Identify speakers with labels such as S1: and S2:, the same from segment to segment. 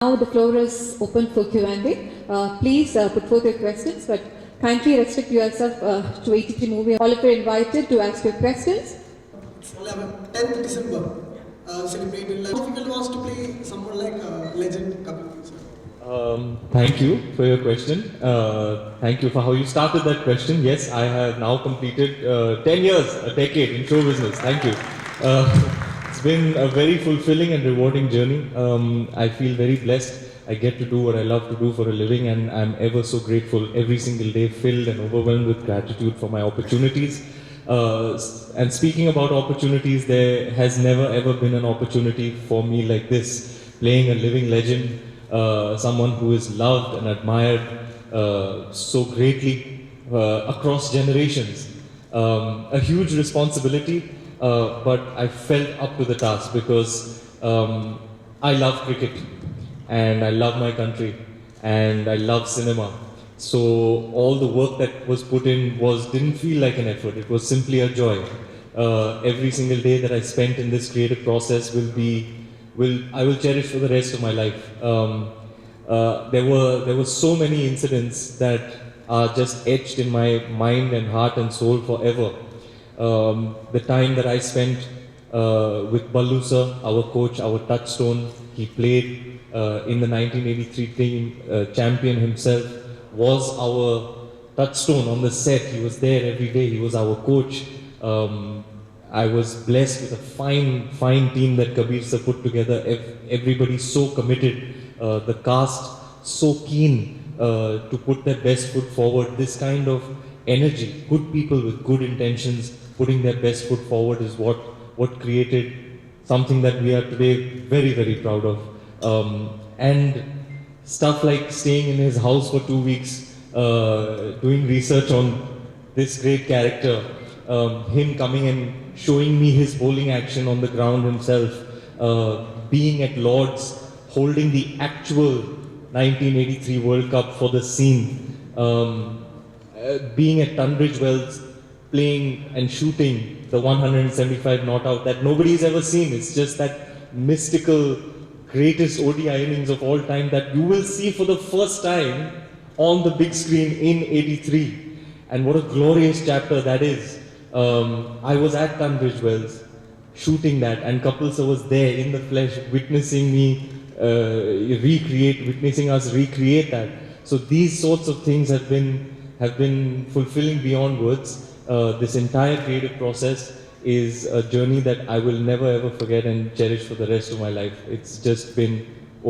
S1: now the floor is open for Q&A. Please put forth your questions, but kindly restrict yourself to 83 movie. All of you are invited to ask your questions.
S2: It's 10th December. Celebrated. Difficult was to play someone like legend Kapil Dev, sir.
S3: Thank you for your question. Thank you for how you started that question. Yes, I have now completed 10 years, a decade in show business. Thank you. It's been a very fulfilling and rewarding journey. I feel very blessed. I get to do what I love to do for a living, and I'm ever so grateful every single day, filled and overwhelmed with gratitude for my opportunities. And speaking about opportunities, there has never ever been an opportunity for me like this, playing a living legend, someone who is loved and admired so greatly across generations. A huge responsibility, but I felt up to the task because I love cricket and I love my country and I love cinema. So all the work that was put in didn't feel like an effort. It was simply a joy. Every single day that I spent in this creative process I will cherish for the rest of my life. There were so many incidents that are just etched in my mind and heart and soul forever. The time that I spent with Ballu sir, our coach, our touchstone. He played in the 1983 team, champion himself, was our touchstone on the set. He was there every day. He was our coach. I was blessed with a fine team that Kabir sir put together. Everybody so committed. The cast so keen to put their best foot forward. This kind of energy, good people with good intentions, putting their best foot forward is what created something that we are today very, very proud of. And stuff like staying in his house for 2 weeks, doing research on this great character, him coming and showing me his bowling action on the ground himself, being at Lord's, holding the actual 1983 World Cup for the scene, being at Tunbridge Wells, playing and shooting the 175 not out that nobody's ever seen. It's just that mystical, greatest ODI innings of all time that you will see for the first time on the big screen in 83. And what a glorious chapter that is. I was at Tunbridge Wells shooting that, and Kapil sir was there in the flesh, witnessing us recreate that. So these sorts of things have been fulfilling beyond words. This entire creative process is a journey that I will never ever forget and cherish for the rest of my life. It's just been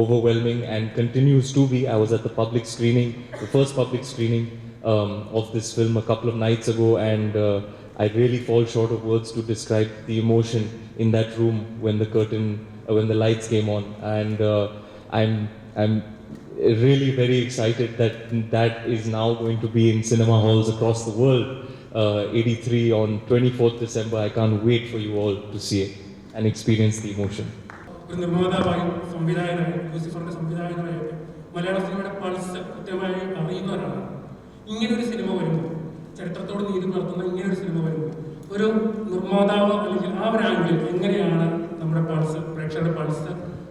S3: overwhelming and continues to be. I was at the public screening, the first public screening of this film a couple of nights ago, and I really fall short of words to describe the emotion in that room when the lights came on. And I'm really very excited that is now going to be in cinema halls across the world. 83 on 24th December. I can't wait for you all to see it and experience the emotion.
S4: ഒരു നിർമ്മാതാവായും സംവിധായകനായും ലൂസിഫറിന്റെ സംവിധായകനായും മലയാള സിനിമയുടെ pulse കൃത്യമായി അറിയുന്ന ഒരാളാണ്. ഇങ്ങനൊരു cinema വരുമ്പോൾ, ചരിത്രത്തോട് നീതി പുലർത്തുന്ന ഇങ്ങനൊരു സിനിമ വരുമ്പോൾ, ഒരു നിർമ്മാതാവ് അല്ലെങ്കിൽ ആ ഒരു ആംഗിളിൽ എങ്ങനെയാണ് നമ്മുടെ പൾസ്, പ്രേക്ഷകരുടെ പൾസ്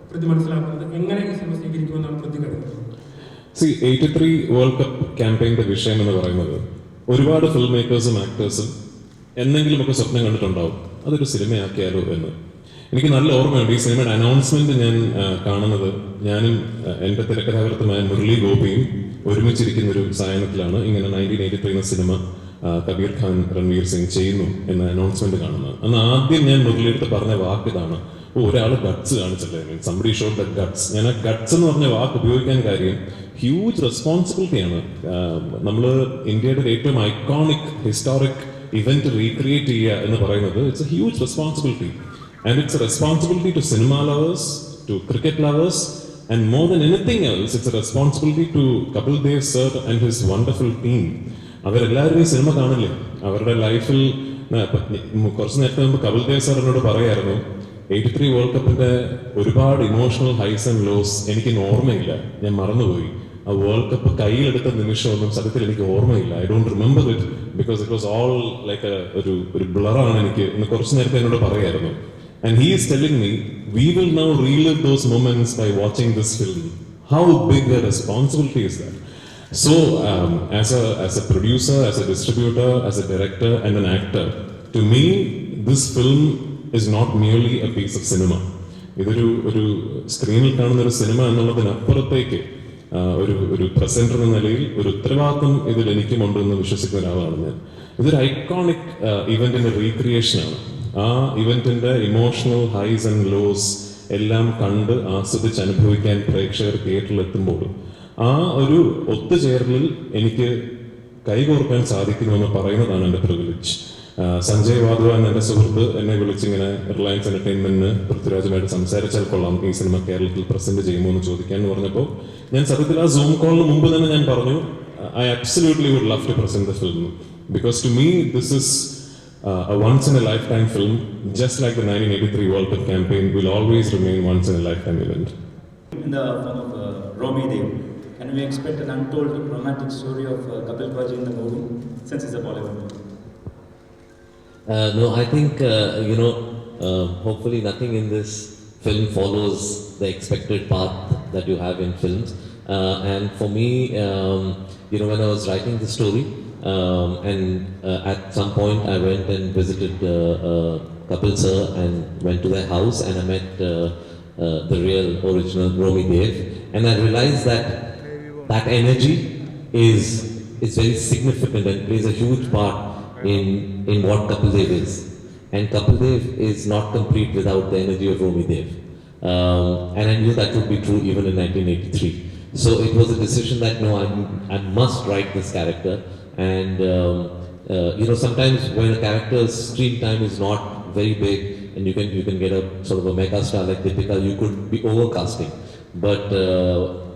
S4: പ്രതി മനസ്സിലാക്കുന്നത്, എങ്ങനെ ഈ സിനിമ സ്വീകരിക്കുമെന്നാണ് പ്രതി കരുതുന്നത്?
S5: 83 വേൾഡ് കപ്പ് ക്യാമ്പയിന്റെ വിഷയം എന്ന് പറയുന്നത് ഒരുപാട് ഫിലിം മേക്കേഴ്സും ആക്ടേഴ്സും എന്തെങ്കിലുമൊക്കെ സ്വപ്നം കണ്ടിട്ടുണ്ടാവും അതൊരു സിനിമയാക്കിയാലോ എന്ന്. എനിക്ക് നല്ല ഓർമ്മയുണ്ട് ഈ സിനിമയുടെ അനൗൺസ്മെന്റ് ഞാൻ കാണുന്നത്. ഞാനും എൻ്റെ തിരക്കഥാകൃത്തുമായ മുരളി ഗോപിയും ഒരുമിച്ചിരിക്കുന്ന ഒരു സായനത്തിലാണ് ഇങ്ങനെ 1983 എന്ന സിനിമ കബീർ ഖാൻ രൺവീർ സിംഗ് ചെയ്യുന്നു എന്ന അനൗൺസ്മെന്റ് കാണുന്നത്. അന്ന് ആദ്യം ഞാൻ മുരളിയെടുത്ത് പറഞ്ഞ വാക്ക് ഇതാണ്: ഒരാൾ ഗട്ട്സ് കാണിച്ചല്ലേ, സംബഡി ഷോഡ് ദ ഗട്ട്സ്. ഞാൻ ആ ഗട്ട്സ് എന്ന് പറഞ്ഞ വാക്ക് ഉപയോഗിക്കാൻ കാര്യം ഹ്യൂജ് റെസ്പോൺസിബിലിറ്റിയാണ്. നമ്മൾ ഇന്ത്യയുടെ ഏറ്റവും ഐക്കോണിക് ഹിസ്റ്റോറിക് ഇവന്റ് റീക്രിയേറ്റ് ചെയ്യുക എന്ന് പറയുന്നത് it's a huge responsibility. And it's a responsibility to cinema lovers, to cricket lovers, and more than anything else it's a responsibility to Kapil Dev sir and his wonderful team. അവരെല്ലാവരും ഈ cinema കാണില്ലേ, അവരുടെ ലൈഫിൽ. കുറച്ച് നേരത്തെ മുമ്പ് കപിൽ ദേവ് സർ എന്നോട് പറയായിരുന്നു 83 വേൾഡ് കപ്പിന്റെ ഒരുപാട് ഇമോഷണൽ ഹൈസ് ആൻഡ് ലോസ് എനിക്ക് ഓർമ്മയില്ല, ഞാൻ മറന്നുപോയി. ആ വേൾഡ് കപ്പ് കയ്യിലെടുത്ത നിമിഷമൊന്നും സത്യത്തിൽ എനിക്ക് ഓർമ്മയില്ല. I don't remember it because it was all like ഒരു ബ്ലറാണ് എനിക്ക് എന്ന് കുറച്ച് നേരത്തെ എന്നോട് പറയായിരുന്നു. And he is telling me we will now relive those moments by watching this film. How big a responsibility is that? So, as a producer, as a distributor, as a director, and an actor, to me, this film is not merely a piece of cinema. ഒരു സ്ക്രീനിൽ കാണുന്ന ഒരു cinema എന്നുള്ളതിനപ്പുറത്തേക്ക് ഒരു presenter എന്ന നിലയിൽ ഒരു ഉത്തരവാദിത്വം ഇതിൽ എനിക്കുമുണ്ട് എന്ന് വിശ്വസിക്കുന്ന ഒരാളാണ് ഞാൻ. ഇതൊരു ഐക്കോണിക് ഇവന്റിന്റെ റീക്രിയേഷനാണ്. ആ ഇവന്റിന്റെ ഇമോഷണൽ ഹൈസ് ആൻഡ് ലോസ് എല്ലാം കണ്ട് ആസ്വദിച്ച് അനുഭവിക്കാൻ പ്രേക്ഷകർ തിയേറ്ററിൽ എത്തുമ്പോൾ ആ ഒരു ഒത്തുചേരലിൽ എനിക്ക് കൈകോർക്കാൻ സാധിക്കുന്നുവെന്ന് പറയുന്നതാണ് എൻ്റെ പ്രിവിലേജ്. സഞ്ജയ് വാദ്വാൻ എൻ്റെ സുഹൃത്ത് എന്നെ വിളിച്ചിങ്ങനെ റിലയൻസ് എന്റർടൈൻമെന്റിന് പൃഥ്വിരാജുമായിട്ട് സംസാരിച്ചാൽ കൊള്ളാം ഈ സിനിമ കേരളത്തിൽ പ്രസന്റ് ചെയ്യുമോ എന്ന് ചോദിക്കാൻ എന്ന് പറഞ്ഞപ്പോൾ ഞാൻ സത്യത്തിൽ ആ സൂം കോളിന് മുമ്പ് തന്നെ ഞാൻ പറഞ്ഞു I absolutely would love to present the film because to me this is a once in a lifetime film, just like the 1983 World Cup campaign will always remain once in a lifetime event.
S6: In the form of Romy Dev, can we expect an untold romantic story of Kapil Baji in the movie, since it's a Bollywood movie?
S7: No, I think, hopefully nothing in this film follows the expected path that you have in films. And for me, when I was writing the story, at some point I went and visited Kapil sir and went to their house and I met the real original Romy Dev, and I realized that energy is very significant and plays a huge part in what Kapil Dev is. And Kapil Dev is not complete without the energy of Romy Dev. And I knew that would be true even in 1983. So it was a decision that I must write this character. And sometimes when a character's screen time is not very big and you can get a sort of a mega star like Deepika, you could be overcasting. But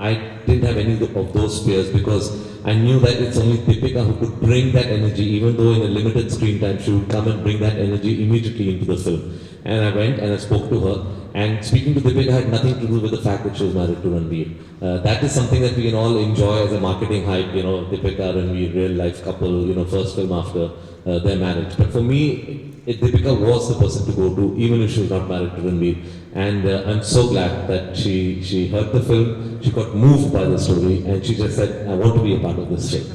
S7: I didn't have any of those fears because I knew that it's only Deepika who could bring that energy, even though in a limited screen time she would come and bring that energy immediately into the film. And I went and I spoke to her, and speaking to Deepika had nothing to do with the fact that she was married to Ranveer. That is something that we can all enjoy as a marketing hype, Deepika and Ranveer, real life couple, first film after their marriage. But for me, Deepika was the person to go to, even if she was not married to Ranveer. And I'm so glad that she heard the film, she got moved by the story, and she just said, I want to be a part of this film.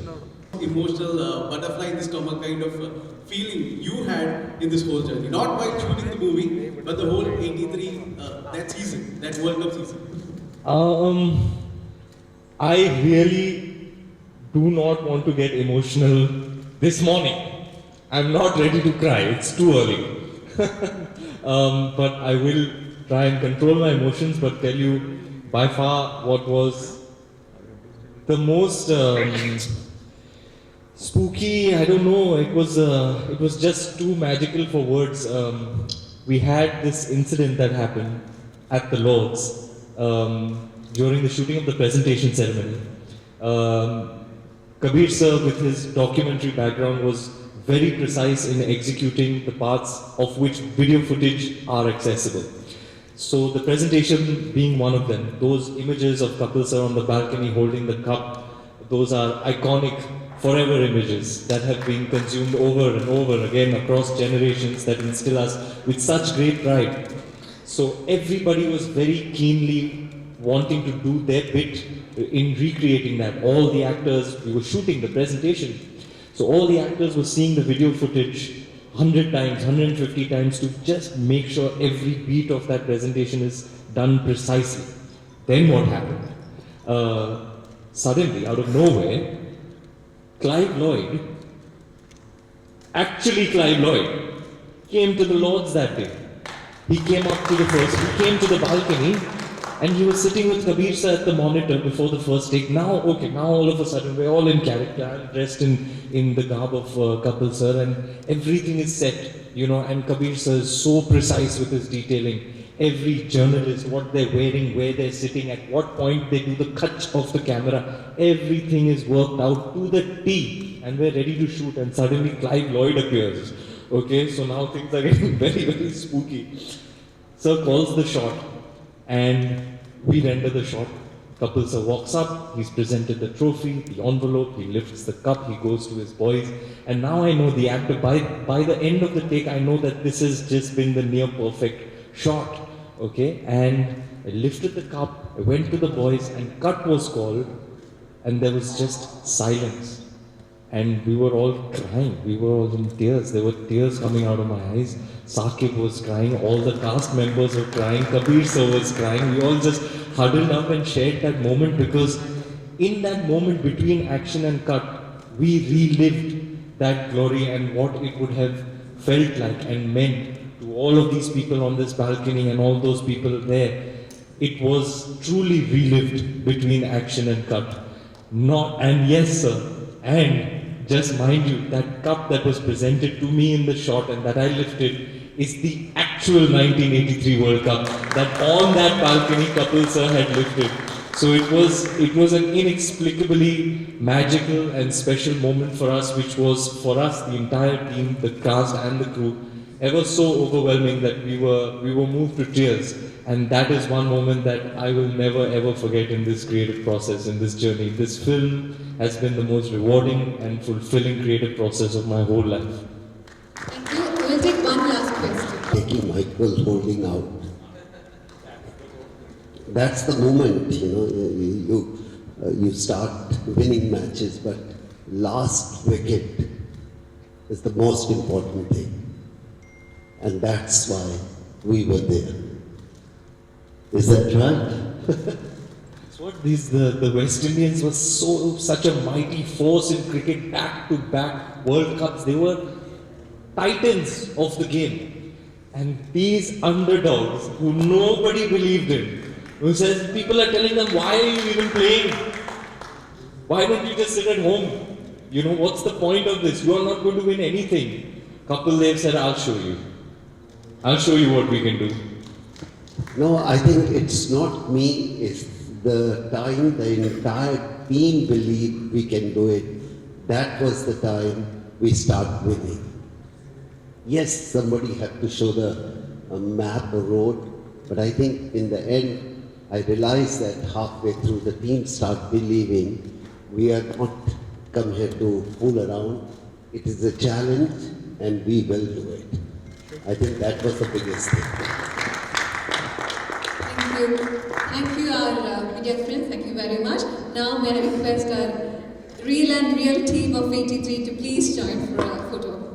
S2: Emotional butterfly in the stomach kind of feeling you had in this whole journey, not by shooting the movie, but the whole 83 that season, that World Cup season.
S3: I really do not want to get emotional this morning. I'm not ready to cry, it's too early. But I will try and control my emotions, but tell you by far what was the most spooky, I don't know, it was just too magical for words. We had this incident that happened at the Lords during the shooting of the presentation ceremony. Kabir sir, with his documentary background, was very precise in executing the parts of which video footage are accessible. So the presentation being one of them, those images of Kapil sir on the balcony holding the cup, those are iconic forever images that have been consumed over and over again across generations that instill us with such great pride. So everybody was very keenly wanting to do their bit in recreating that. All the actors, we were shooting the presentation. So all the actors were seeing the video footage 100 times, 150 times to just make sure every beat of that presentation is done precisely. Then what happened? Suddenly, out of nowhere, Clive Lloyd, came to the Lords that day. He came to the balcony, and he was sitting with Kabir sir at the monitor before the first take. Now all of a sudden, we're all in character, dressed in the garb of Kapil sir, and everything is set, and Kabir sir is so precise with his detailing. Every journalist, what they're wearing, where they're sitting, at what point they do the cut of the camera, everything is worked out to the T, and we're ready to shoot, and suddenly Clive Lloyd appears. Okay, so now things are getting very, very spooky. Sir calls the shot, and we render the shot. Kapil sir walks up, he's presented the trophy, the envelope, he lifts the cup, he goes to his boys, and now I know the actor, by the end of the take, I know that this has just been the near perfect shot. Okay, and I lifted the cup, I went to the boys, and cut was called, and there was just silence. And we were all crying, we were all in tears. There were tears coming out of my eyes. Saqib was crying, all the cast members were crying, Kabir sir was crying. We all just huddled up and shared that moment, because in that moment between action and cut, we relived that glory and what it would have felt like and meant to all of these people on this balcony and all those people there. It was truly relived between action and cut. And yes, sir, and just mind you, that cup that was presented to me in the shot and that I lifted is the actual 1983 World Cup that on that balcony Kapil sir had lifted. So it was an inexplicably magical and special moment for us, which was for us, the entire team, the cast and the crew, ever so overwhelming that we were moved to tears. And that is one moment that I will never ever forget in this creative process, in this journey. This film has been the most rewarding and fulfilling creative process of my whole life.
S8: Thank you. We'll take one last question.
S9: Taking Michael holding out. That's the moment, you start winning matches, but last wicket is the most important thing. And that's why we were there. Is that right?
S3: It's what the West Indians were such a mighty force in cricket, back-to-back World Cups. They were titans of the game. And these underdogs who nobody believed in, who says people are telling them, why are you even playing? Why don't you just sit at home? What's the point of this? You are not going to win anything. Kapil Dev said, I'll show you. I'll show you what we can do.
S9: No, I think it's not me, it's the time the entire team believed we can do it. That was the time we start winning. Yes, somebody had to show the map, a road, but I think in the end, I realized that halfway through the team start believing we are not come here to fool around. It is a challenge and we will do it. I think that was the biggest thing.
S8: Thank you. Thank you, our media friends. Thank you very much. Now, may I request our real team of 83 to please join for a photo.